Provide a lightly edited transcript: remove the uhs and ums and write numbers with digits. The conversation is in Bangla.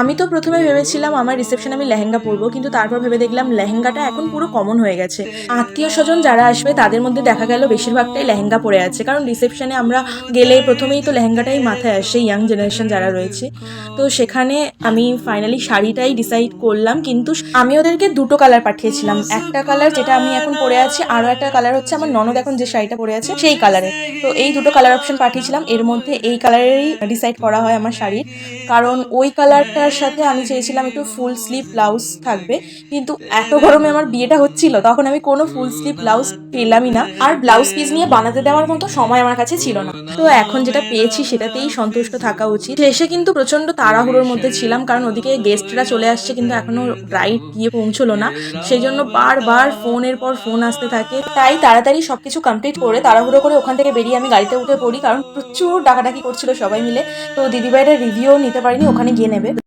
আমি তো প্রথমে ভেবেছিলাম আমার রিসেপশনে আমি লেহেঙ্গা পরবো, কিন্তু তারপর ভেবে দেখলাম লেহেঙ্গাটা এখন পুরো কমন হয়ে গেছে। আত্মীয় স্বজন যারা আসবে তাদের মধ্যে দেখা গেল বেশিরভাগটাই লেহেঙ্গা পরে আছে, কারণ রিসেপশনে আমরা গেলে প্রথমেই তো লেহেঙ্গাটাই মাথায় আসে, ইয়াং জেনারেশন যারা রয়েছে। তো সেখানে আমি ফাইনালি শাড়িটাই ডিসাইড করলাম, কিন্তু আমি ওদেরকে দুটো কালার পাঠিয়েছিলাম। একটা কালার যেটা আমি এখন পরে আছি, আরও একটা কালার হচ্ছে আমার ননদ এখন যে শাড়িটা পরে আছে সেই কালারে। তো এই দুটো কালার অপশন পাঠিয়েছিলাম, এর মধ্যে এই কালারেরই ডিসাইড করা হয় আমার শাড়ির। কারণ ওই কালারটার সাথে আমি চেয়েছিলাম একটু ফুল স্লিভ ব্লাউজ থাকবে, কিন্তু এত গরমে আমার বিয়েটা হচ্ছিল, তখন আমি কোনো ফুল স্লিভ ব্লাউজ পেলামই না, আর ব্লাউজ পিস নিয়ে বানাতে দেওয়ার মতো সময় আমার কাছে ছিল না। তো এখন যেটা পেয়েছি সেটাতেই সন্তুষ্ট থাকা উচিত। শেষে কিন্তু প্রচন্ড তাড়াহুড়োর মধ্যে ছিলাম, কারণ ওদিকে গেস্টরা চলে আসছে কিন্তু এখনো ব্রাইড গিয়ে পৌঁছলো না। সেই জন্য বারবার ফোনের পর ফোন আসতে থাকে, তাই তাড়াতাড়ি সবকিছু কমপ্লিট করে তাড়াহুড়ো করে ওখান থেকে বেরিয়ে আমি গাড়িতে উঠে পড়ি, কারণ প্রচুর ডাকাডাকি করছিল সবাই মিলে। তো দিদিভাইয়ের রিভিউ নিতে পারিনি, ওখানে গিয়ে নেবে।